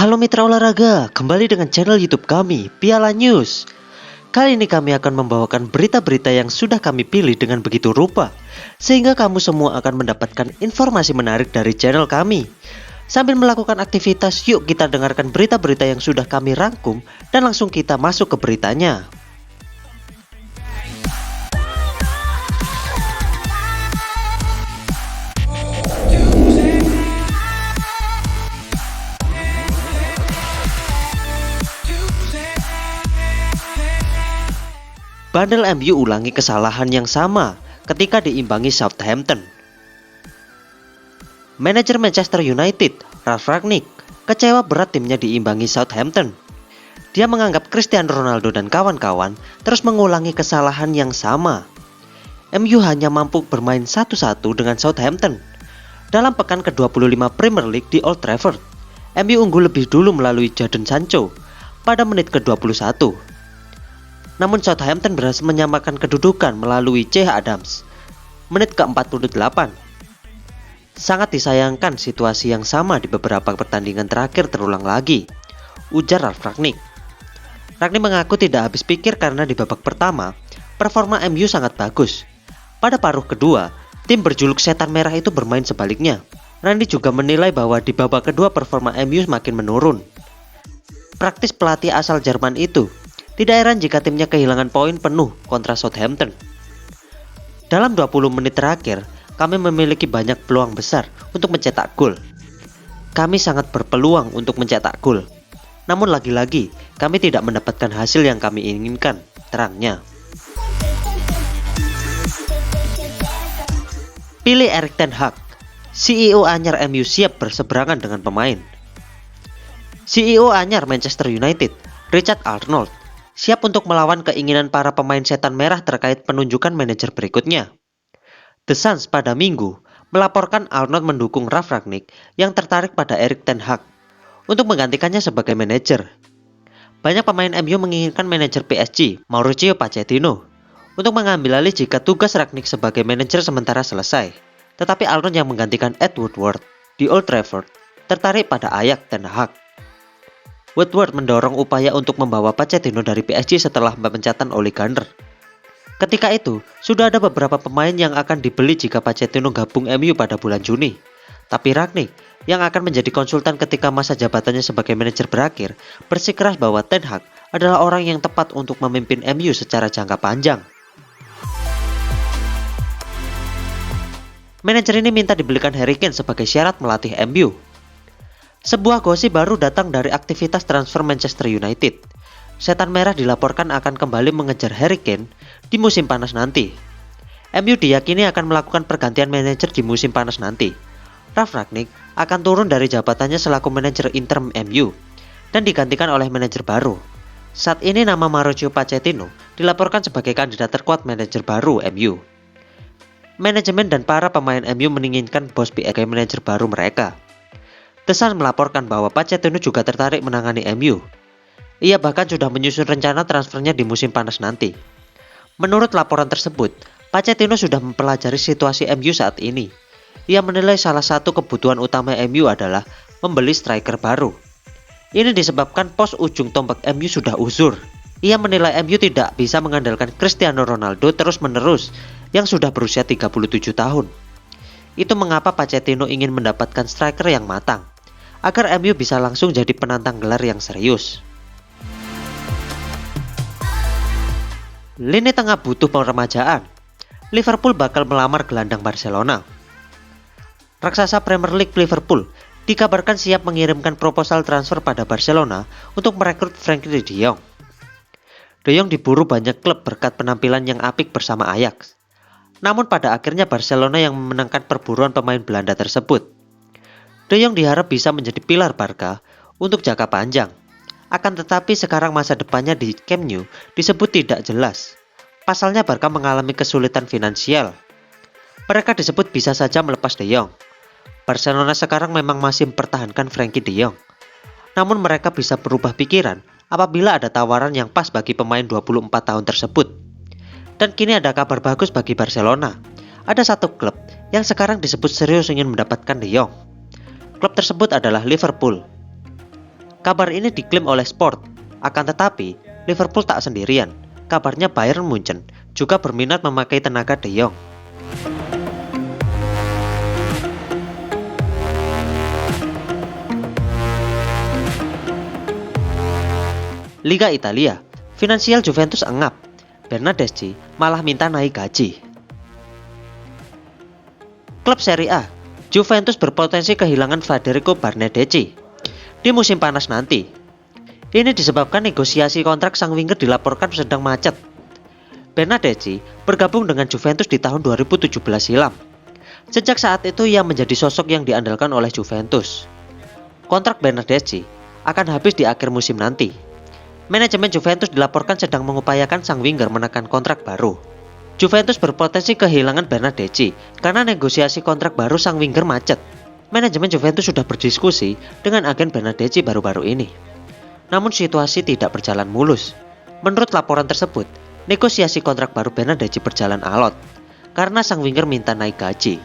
Halo mitra olahraga, kembali dengan channel YouTube kami, Piala News. Kali ini kami akan membawakan berita-berita yang sudah kami pilih dengan begitu rupa, sehingga kamu semua akan mendapatkan informasi menarik dari channel kami. Sambil melakukan aktivitas, yuk kita dengarkan berita-berita yang sudah kami rangkum dan langsung kita masuk ke beritanya. Bandel MU ulangi kesalahan yang sama ketika diimbangi Southampton. Manajer Manchester United, Ralf Rangnick, kecewa berat timnya diimbangi Southampton. Dia menganggap Cristiano Ronaldo dan kawan-kawan terus mengulangi kesalahan yang sama. MU hanya mampu bermain 1-1 dengan Southampton. Dalam pekan ke-25 Premier League di Old Trafford, MU unggul lebih dulu melalui Jadon Sancho pada menit ke-21. Namun Southampton berhasil menyamakan kedudukan melalui CH Adams menit ke-48. Sangat disayangkan situasi yang sama di beberapa pertandingan terakhir terulang lagi, ujar Ralf Rangnick. Rangnick mengaku tidak habis pikir karena di babak pertama, performa MU sangat bagus. Pada paruh kedua, tim berjuluk Setan Merah itu bermain sebaliknya. Rangnick juga menilai bahwa di babak kedua performa MU semakin menurun. Praktis pelatih asal Jerman itu tidak heran jika timnya kehilangan poin penuh kontra Southampton. Dalam 20 menit terakhir, kami memiliki banyak peluang besar untuk mencetak gol. Kami sangat berpeluang untuk mencetak gol. Namun lagi-lagi, kami tidak mendapatkan hasil yang kami inginkan, terangnya. Pilih Erik ten Hag. CEO anyar MU siap berseberangan dengan pemain. CEO anyar Manchester United, Richard Arnold, siap untuk melawan keinginan para pemain Setan Merah terkait penunjukan manajer berikutnya. The Sun pada Minggu melaporkan Arnold mendukung Ralf Rangnick yang tertarik pada Erik ten Hag untuk menggantikannya sebagai manajer. Banyak pemain MU menginginkan manajer PSG, Mauricio Pochettino, untuk mengambil alih jika tugas Rangnick sebagai manajer sementara selesai. Tetapi Arnold yang menggantikan Ed Woodward di Old Trafford tertarik pada Ajax ten Hag. Woodward mendorong upaya untuk membawa Pochettino dari PSG setelah pemecatan Ole Gunnar. Ketika itu, sudah ada beberapa pemain yang akan dibeli jika Pochettino gabung MU pada bulan Juni. Tapi Rangnick, yang akan menjadi konsultan ketika masa jabatannya sebagai manajer berakhir, bersikeras bahwa Ten Hag adalah orang yang tepat untuk memimpin MU secara jangka panjang. Manajer ini minta dibelikan Harry Kane sebagai syarat melatih MU. Sebuah gosip baru datang dari aktivitas transfer Manchester United. Setan Merah dilaporkan akan kembali mengejar Harry Kane di musim panas nanti. MU diyakini akan melakukan pergantian manajer di musim panas nanti. Ralf Rangnick akan turun dari jabatannya selaku manajer interim MU dan digantikan oleh manajer baru. Saat ini nama Mauricio Pochettino dilaporkan sebagai kandidat terkuat manajer baru MU. Manajemen dan para pemain MU menginginkan Bosby sebagai manajer baru mereka. The Sun melaporkan bahwa Pochettino juga tertarik menangani MU. Ia bahkan sudah menyusun rencana transfernya di musim panas nanti. Menurut laporan tersebut, Pochettino sudah mempelajari situasi MU saat ini. Ia menilai salah satu kebutuhan utama MU adalah membeli striker baru. Ini disebabkan pos ujung tombak MU sudah usur. Ia menilai MU tidak bisa mengandalkan Cristiano Ronaldo terus-menerus yang sudah berusia 37 tahun. Itu mengapa Pochettino ingin mendapatkan striker yang matang, agar MU bisa langsung jadi penantang gelar yang serius. Lini tengah butuh peremajaan. Liverpool bakal melamar gelandang Barcelona. Raksasa Premier League Liverpool dikabarkan siap mengirimkan proposal transfer pada Barcelona untuk merekrut Frenkie de Jong. De Jong diburu banyak klub berkat penampilan yang apik bersama Ajax. Namun pada akhirnya Barcelona yang memenangkan perburuan pemain Belanda tersebut. De Jong diharap bisa menjadi pilar Barca untuk jangka panjang. Akan tetapi sekarang masa depannya di Camp Nou disebut tidak jelas. Pasalnya Barca mengalami kesulitan finansial. Mereka disebut bisa saja melepas De Jong. Barcelona sekarang memang masih mempertahankan Frenkie de Jong. Namun mereka bisa berubah pikiran apabila ada tawaran yang pas bagi pemain 24 tahun tersebut. Dan kini ada kabar bagus bagi Barcelona. Ada satu klub yang sekarang disebut serius ingin mendapatkan De Jong. Klub tersebut adalah Liverpool. Kabar ini diklaim oleh Sport. Akan tetapi, Liverpool tak sendirian. Kabarnya Bayern Munchen juga berminat memakai tenaga De Jong. Liga Italia, finansial Juventus engap. Bernardeschi malah minta naik gaji. Klub Serie A, Juventus berpotensi kehilangan Federico Bernardeschi di musim panas nanti. Ini disebabkan negosiasi kontrak sang winger dilaporkan sedang macet. Bernardeschi bergabung dengan Juventus di tahun 2017 silam. Sejak saat itu ia menjadi sosok yang diandalkan oleh Juventus. Kontrak Bernardeschi akan habis di akhir musim nanti. Manajemen Juventus dilaporkan sedang mengupayakan sang winger menekan kontrak baru. Juventus berpotensi kehilangan Bernardeschi karena negosiasi kontrak baru sang winger macet. Manajemen Juventus sudah berdiskusi dengan agen Bernardeschi baru-baru ini. Namun situasi tidak berjalan mulus. Menurut laporan tersebut, negosiasi kontrak baru Bernardeschi berjalan alot karena sang winger minta naik gaji.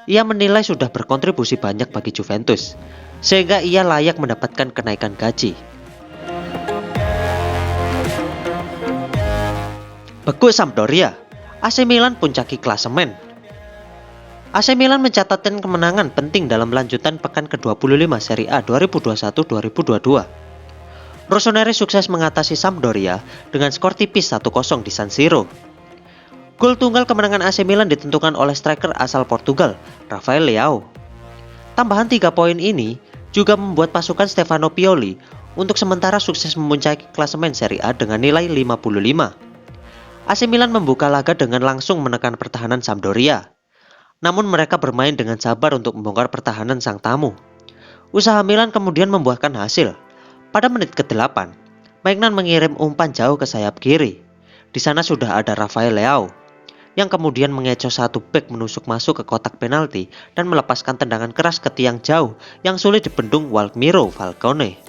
Ia menilai sudah berkontribusi banyak bagi Juventus, sehingga ia layak mendapatkan kenaikan gaji. Beku Sampdoria, AC Milan puncaki klasemen. AC Milan mencatatkan kemenangan penting dalam lanjutan pekan ke-25 Serie A 2021-2022. Rossoneri sukses mengatasi Sampdoria dengan skor tipis 1-0 di San Siro. Gol tunggal kemenangan AC Milan ditentukan oleh striker asal Portugal, Rafael Leao. Tambahan 3 poin ini juga membuat pasukan Stefano Pioli untuk sementara sukses memuncaki klasemen Serie A dengan nilai 55. AC Milan membuka laga dengan langsung menekan pertahanan Sampdoria. Namun mereka bermain dengan sabar untuk membongkar pertahanan sang tamu. Usaha Milan kemudian membuahkan hasil. Pada menit ke-8, Maignan mengirim umpan jauh ke sayap kiri. Di sana sudah ada Rafael Leao yang kemudian mengecoh satu bek menusuk masuk ke kotak penalti dan melepaskan tendangan keras ke tiang jauh yang sulit dibendung Walmiro Falcone.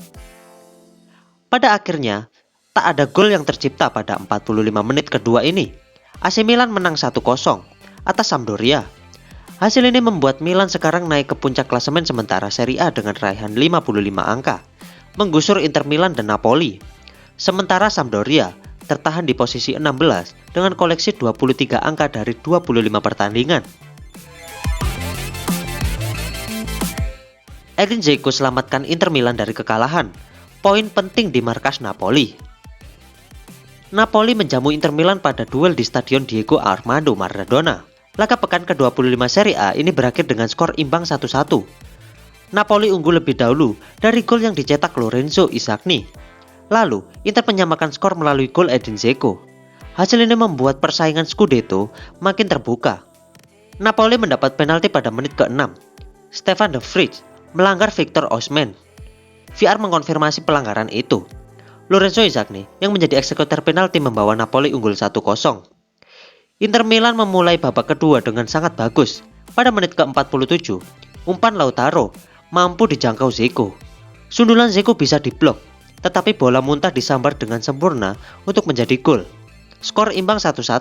Pada akhirnya, tak ada gol yang tercipta pada 45 menit kedua ini. AC Milan menang 1-0 atas Sampdoria. Hasil ini membuat Milan sekarang naik ke puncak klasemen sementara Serie A dengan raihan 55 angka, menggusur Inter Milan dan Napoli. Sementara Sampdoria tertahan di posisi 16 dengan koleksi 23 angka dari 25 pertandingan. Edin Dzeko selamatkan Inter Milan dari kekalahan. Poin penting di markas Napoli. Napoli menjamu Inter Milan pada duel di Stadion Diego Armando Maradona. Laga pekan ke-25 Serie A ini berakhir dengan skor imbang 1-1. Napoli unggul lebih dahulu dari gol yang dicetak Lorenzo Insigne. Lalu, Inter menyamakan skor melalui gol Edin Dzeko. Hasil ini membuat persaingan Scudetto makin terbuka. Napoli mendapat penalti pada menit ke-6. Stefan de Vrij melanggar Victor Osimhen. VAR mengkonfirmasi pelanggaran itu. Lorenzo Insigne yang menjadi eksekutor penalti membawa Napoli unggul 1-0. Inter Milan memulai babak kedua dengan sangat bagus. Pada menit ke-47, umpan Lautaro mampu dijangkau Dzeko. Sundulan Dzeko bisa diblok, tetapi bola muntah disambar dengan sempurna untuk menjadi gol. Skor imbang 1-1.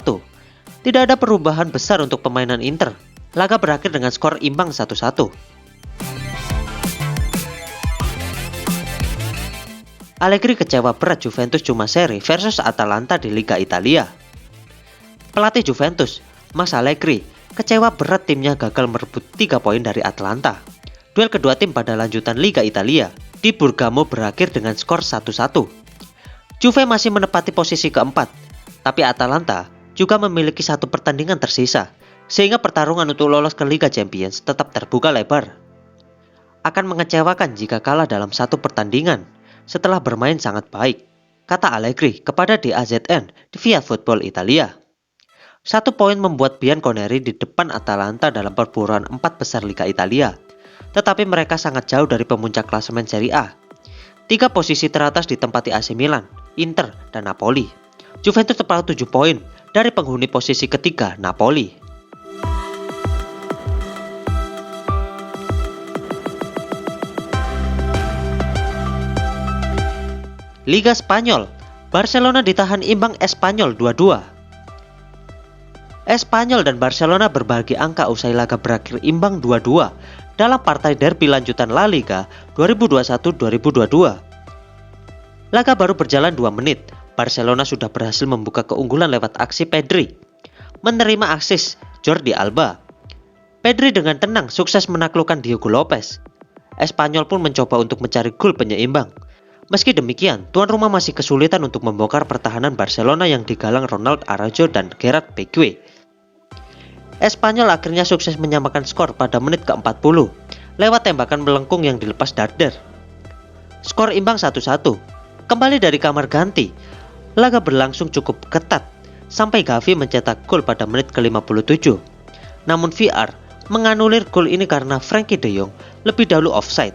Tidak ada perubahan besar untuk permainan Inter. Laga berakhir dengan skor imbang 1-1. Allegri kecewa berat Juventus cuma seri versus Atalanta di Liga Italia. Pelatih Juventus, Mas Allegri, kecewa berat timnya gagal merebut 3 poin dari Atalanta. Duel kedua tim pada lanjutan Liga Italia di Bergamo berakhir dengan skor 1-1. Juve masih menepati posisi keempat, tapi Atalanta juga memiliki 1 pertandingan tersisa, sehingga pertarungan untuk lolos ke Liga Champions tetap terbuka lebar. Akan mengecewakan jika kalah dalam 1 pertandingan setelah bermain sangat baik, kata Allegri kepada DAZN di Via Football Italia. 1 poin membuat Bianconeri di depan Atalanta dalam perburuan 4 besar Liga Italia, tetapi mereka sangat jauh dari pemuncak klasemen Serie A. 3 posisi teratas ditempati AC Milan, Inter, dan Napoli. Juventus terpaut 7 poin dari penghuni posisi ketiga, Napoli. Liga Spanyol, Barcelona ditahan imbang Espanyol 2-2. Espanyol dan Barcelona berbagi angka usai laga berakhir imbang 2-2 dalam partai derby lanjutan La Liga 2021-2022. Laga baru berjalan 2 menit, Barcelona sudah berhasil membuka keunggulan lewat aksi Pedri. Menerima asis Jordi Alba. Pedri dengan tenang sukses menaklukkan Diego Lopez. Espanyol pun mencoba untuk mencari gol penyeimbang. Meski demikian, tuan rumah masih kesulitan untuk membongkar pertahanan Barcelona yang digalang Ronald Araujo dan Gerard Pique. Espanyol akhirnya sukses menyamakan skor pada menit ke-40 lewat tembakan melengkung yang dilepas Darder. Skor imbang 1-1. Kembali dari kamar ganti, laga berlangsung cukup ketat sampai Gavi mencetak gol pada menit ke-57. Namun VAR menganulir gol ini karena Frenkie de Jong lebih dahulu offside.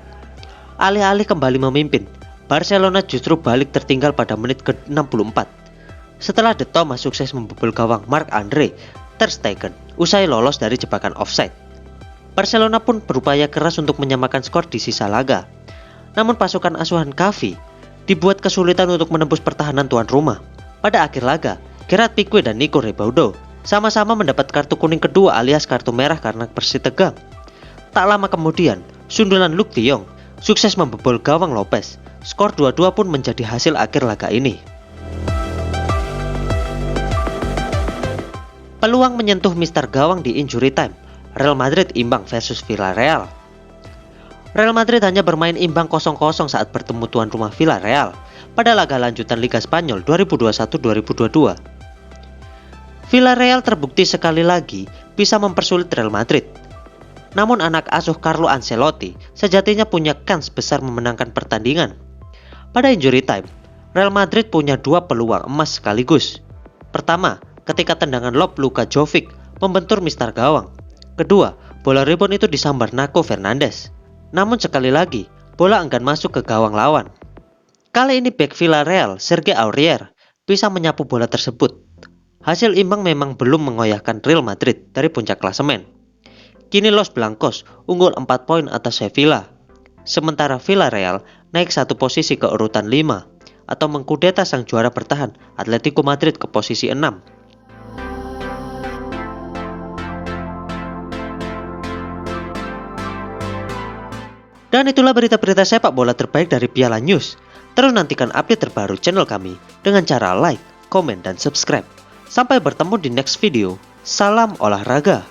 Alih-alih kembali memimpin, Barcelona justru balik tertinggal pada menit ke-64. Setelah De Thomas sukses membobol gawang Marc-Andre ter Stegen usai lolos dari jebakan offside. Barcelona pun berupaya keras untuk menyamakan skor di sisa laga. Namun pasukan asuhan Gavi dibuat kesulitan untuk menembus pertahanan tuan rumah. Pada akhir laga, Gerard Pique dan Nico Rebaudo sama-sama mendapat kartu kuning kedua alias kartu merah karena bersih tegang. Tak lama kemudian, sundulan Luuk de Jong sukses membobol gawang Lopez. Skor 2-2 pun menjadi hasil akhir laga ini. Peluang menyentuh Mister Gawang di injury time. Real Madrid imbang versus Villarreal. Real Madrid hanya bermain imbang 0-0 saat bertemu tuan rumah Villarreal pada laga lanjutan Liga Spanyol 2021-2022. Villarreal terbukti sekali lagi bisa mempersulit Real Madrid. Namun anak asuh Carlo Ancelotti sejatinya punya kans besar memenangkan pertandingan. Pada injury time, Real Madrid punya 2 peluang emas sekaligus. Pertama, ketika tendangan lob Luka Jovic membentur Mister Gawang. Kedua, bola rebound itu disambar Nacho Fernandes. Namun sekali lagi, bola enggan masuk ke gawang lawan. Kali ini bek Villarreal, Serge Aurier, bisa menyapu bola tersebut. Hasil imbang memang belum mengoyahkan Real Madrid dari puncak klasemen. Kini Los Blancos unggul 4 poin atas Sevilla. Sementara Villarreal naik 1 posisi ke urutan 5 atau mengkudeta sang juara bertahan Atletico Madrid ke posisi 6. Dan itulah berita-berita sepak bola terbaik dari Piala News. Terus nantikan update terbaru channel kami dengan cara like, komen, dan subscribe. Sampai bertemu di next video. Salam olahraga.